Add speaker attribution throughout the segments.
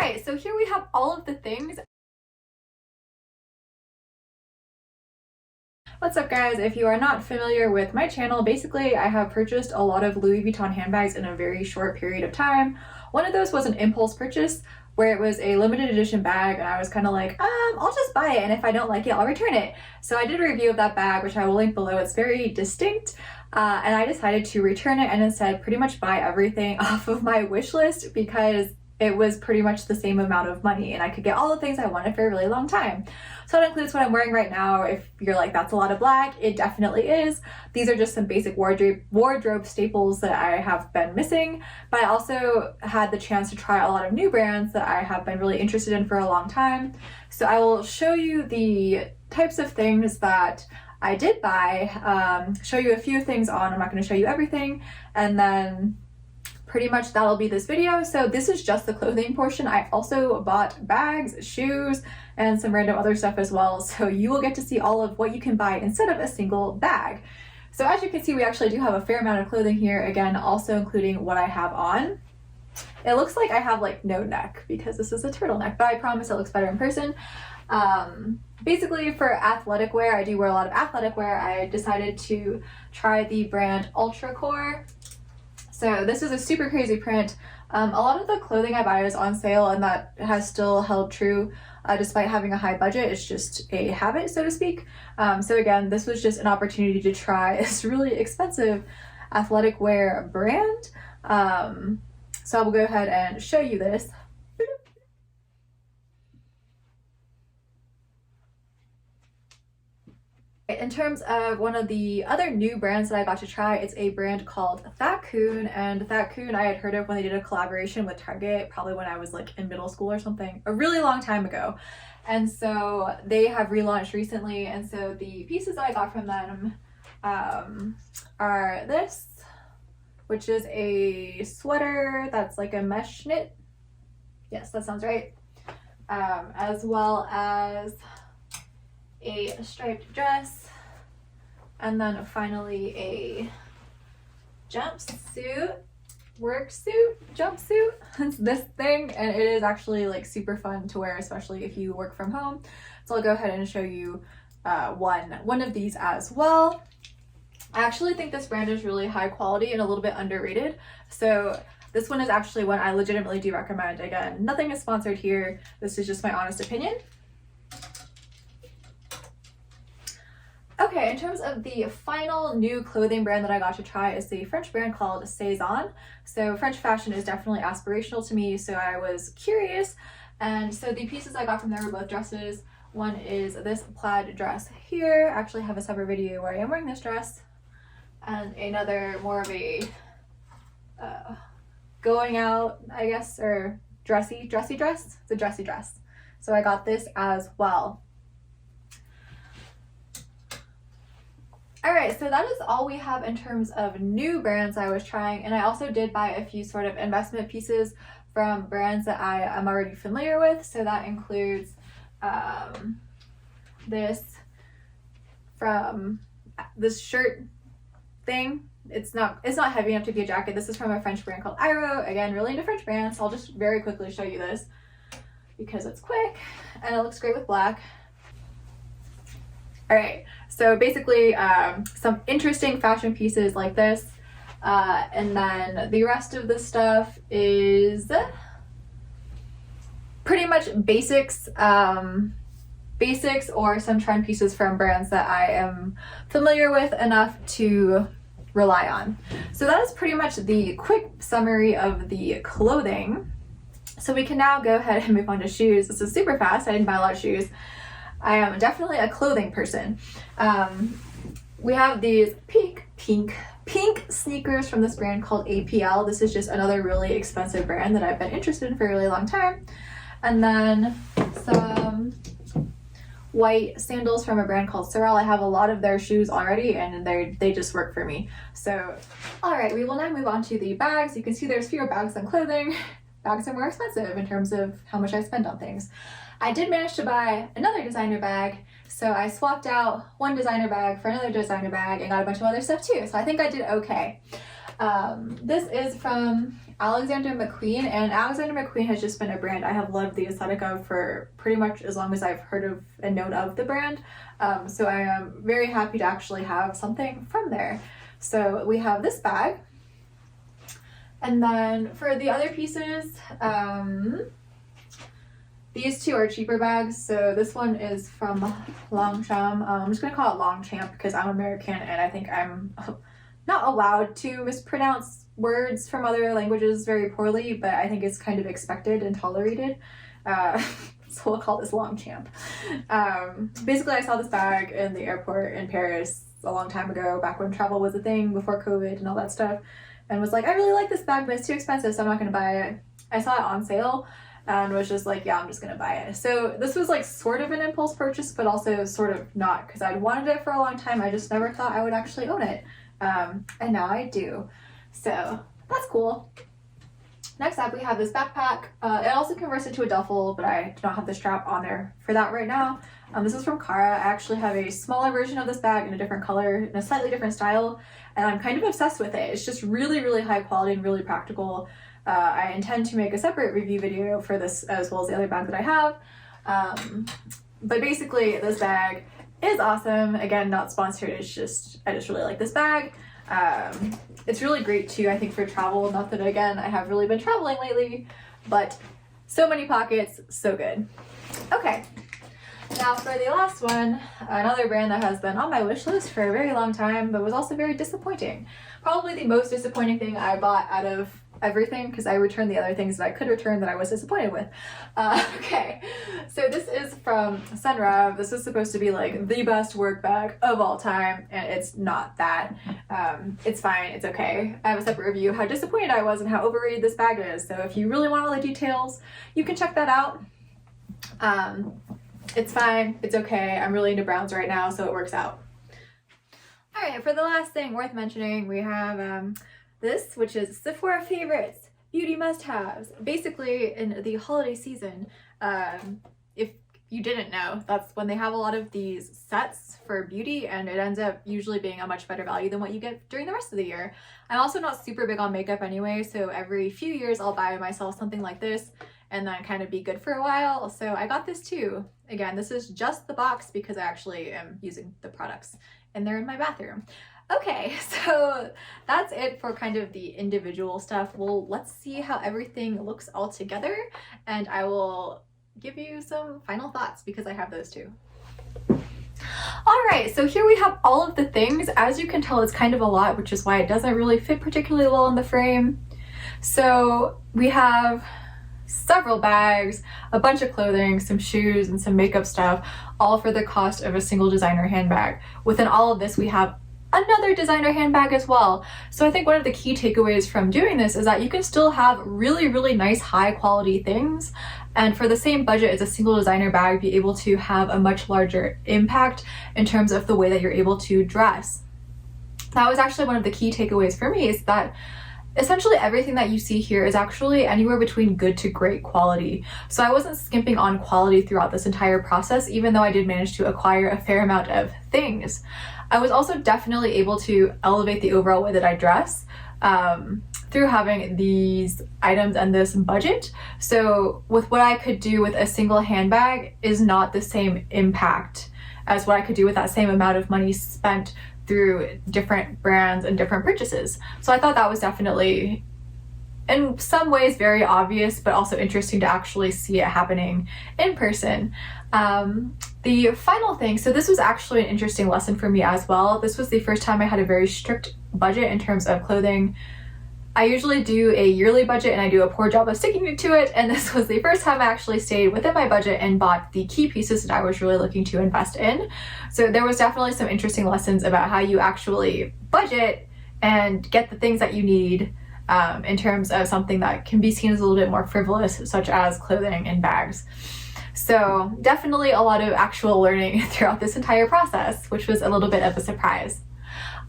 Speaker 1: right, so here we have all of the things. What's up guys? If you are not familiar with my channel, basically I have purchased a lot of Louis Vuitton handbags in a very short period of time. One of those was an impulse purchase where it was a limited edition bag and I was kind of like, I'll just buy it and if I don't like it, I'll return it. So I did a review of that bag, which I will link below. It's very distinct. And I decided to return it and instead pretty much buy everything off of my wish list because it was pretty much the same amount of money and I could get all the things I wanted for a really long time. So that includes what I'm wearing right now. If you're like, that's a lot of black, it definitely is. These are just some basic wardrobe staples that I have been missing, but I also had the chance to try a lot of new brands that I have been really interested in for a long time. So I will show you the types of things that I did buy, show you a few things on. I'm not going to show you everything, and then pretty much that'll be this video. So this is just the clothing portion. I also bought bags, shoes, and some random other stuff as well. So you will get to see all of what you can buy instead of a single bag. So as you can see, we actually do have a fair amount of clothing here. Again, also including what I have on. It looks like I have like no neck because this is a turtleneck, but I promise it looks better in person. Basically for athletic wear, I do wear a lot of athletic wear. I decided to try the brand Ultra Core. So this is a super crazy print. A lot of the clothing I buy is on sale and that has still held true despite having a high budget. It's just a habit, so to speak. So again, this was just an opportunity to try this really expensive athletic wear brand. So I will go ahead and show you this. In terms of one of the other new brands that I got to try, it's a brand called Thacoon, and Thacoon I had heard of when they did a collaboration with Target, probably when I was like in middle school or something, a really long time ago. And so they have relaunched recently, and so the pieces that I got from them are this, which is a sweater that's like a mesh knit. Yes, that sounds right. As well as a striped dress, and then finally a jumpsuit, jumpsuit. It's this thing, and it is actually like super fun to wear, especially if you work from home. So I'll go ahead and show you one of these as well. I actually think this brand is really high quality and a little bit underrated. So this one is actually one I legitimately do recommend. Again, nothing is sponsored here. This is just my honest opinion. Okay, in terms of the final new clothing brand that I got to try is the French brand called Saison. So French fashion is definitely aspirational to me, so I was curious. And so the pieces I got from there were both dresses. One is this plaid dress here. I actually have a separate video where I am wearing this dress. And another more of a going out, I guess, or dressy dress. It's a dressy dress. So I got this as well. Alright, so that is all we have in terms of new brands I was trying, and I also did buy a few sort of investment pieces from brands that I am already familiar with. So that includes this from this shirt thing. It's not heavy enough to be a jacket. This is from a French brand called Iro. Again, really into French brands, so I'll just very quickly show you this because it's quick and it looks great with black. All right, so basically some interesting fashion pieces like this, and then the rest of the stuff is pretty much basics or some trend pieces from brands that I am familiar with enough to rely on. So that is pretty much the quick summary of the clothing. So we can now go ahead and move on to shoes. This is super fast. I didn't buy a lot of shoes. I am definitely a clothing person. We have these pink sneakers from this brand called APL. This is just another really expensive brand that I've been interested in for a really long time. And then some white sandals from a brand called Sorel. I have a lot of their shoes already and they just work for me. So, all right, we will now move on to the bags. You can see there's fewer bags than clothing. Bags are more expensive in terms of how much I spend on things. I did manage to buy another designer bag, so I swapped out one designer bag for another designer bag and got a bunch of other stuff too, so I think I did okay. This is from Alexander McQueen, and Alexander McQueen has just been a brand I have loved the aesthetic of for pretty much as long as I've heard of and known of the brand. So I am very happy to actually have something from there. So we have this bag, and then for the other pieces, these two are cheaper bags. So this one is from Longchamp. I'm just gonna call it Longchamp because I'm American and I think I'm not allowed to mispronounce words from other languages very poorly, but I think it's kind of expected and tolerated. So we'll call this Longchamp. Basically, I saw this bag in the airport in Paris a long time ago, back when travel was a thing, before COVID and all that stuff, and was like, I really like this bag, but it's too expensive, so I'm not gonna buy it. I saw it on sale and was just like, yeah, I'm just gonna buy it. So this was like sort of an impulse purchase, but also sort of not, because I'd wanted it for a long time. I just never thought I would actually own it. And now I do. So that's cool. Next up, we have this backpack. It also converts into a duffel, but I do not have the strap on there for that right now. This is from Cara. I actually have a smaller version of this bag in a different color, in a slightly different style, and I'm kind of obsessed with it. It's just really, really high quality and really practical. I intend to make a separate review video for this as well as the other bag that I have. But basically, this bag is awesome. Again, not sponsored, it's just, I just really like this bag. It's really great too, I think, for travel. Not that, again, I have really been traveling lately, but so many pockets, so good. Okay, now for the last one, another brand that has been on my wish list for a very long time, but was also very disappointing. Probably the most disappointing thing I bought out of everything, because I returned the other things that I could return that I was disappointed with. Okay, so this is from Sunrav. This is supposed to be like the best work bag of all time, and it's not that. It's fine, it's okay. I have a separate review how disappointed I was and how overrated this bag is, so if you really want all the details, you can check that out. It's fine, it's okay. I'm really into browns right now, so it works out. Alright, for the last thing worth mentioning, we have this, which is Sephora Favorites Beauty Must-Haves. Basically, in the holiday season, if you didn't know, that's when they have a lot of these sets for beauty, and it ends up usually being a much better value than what you get during the rest of the year. I'm also not super big on makeup anyway, so every few years I'll buy myself something like this and then kind of be good for a while. So I got this too. Again, this is just the box because I actually am using the products and they're in my bathroom. Okay, so that's it for kind of the individual stuff. Well, let's see how everything looks all together, and I will give you some final thoughts because I have those too. Alright, so here we have all of the things. As you can tell, it's kind of a lot, which is why it doesn't really fit particularly well in the frame. So we have several bags, a bunch of clothing, some shoes, and some makeup stuff, all for the cost of a single designer handbag. Within all of this, we have another designer handbag as well. So I think one of the key takeaways from doing this is that you can still have really, really nice high quality things, and for the same budget as a single designer bag, be able to have a much larger impact in terms of the way that you're able to dress. That was actually one of the key takeaways for me, is that essentially everything that you see here is actually anywhere between good to great quality. So I wasn't skimping on quality throughout this entire process, even though I did manage to acquire a fair amount of things. I was also definitely able to elevate the overall way that I dress through having these items and this budget. So with what I could do with a single handbag is not the same impact as what I could do with that same amount of money spent through different brands and different purchases. So I thought that was definitely, in some ways, very obvious, but also interesting to actually see it happening in person. The final thing, so this was actually an interesting lesson for me as well. This was the first time I had a very strict budget in terms of clothing. I usually do a yearly budget and I do a poor job of sticking to it, and this was the first time I actually stayed within my budget and bought the key pieces that I was really looking to invest in. So there was definitely some interesting lessons about how you actually budget and get the things that you need in terms of something that can be seen as a little bit more frivolous, such as clothing and bags. So definitely a lot of actual learning throughout this entire process, which was a little bit of a surprise.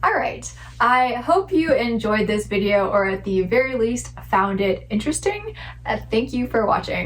Speaker 1: Alright, I hope you enjoyed this video, or at the very least found it interesting. Thank you for watching.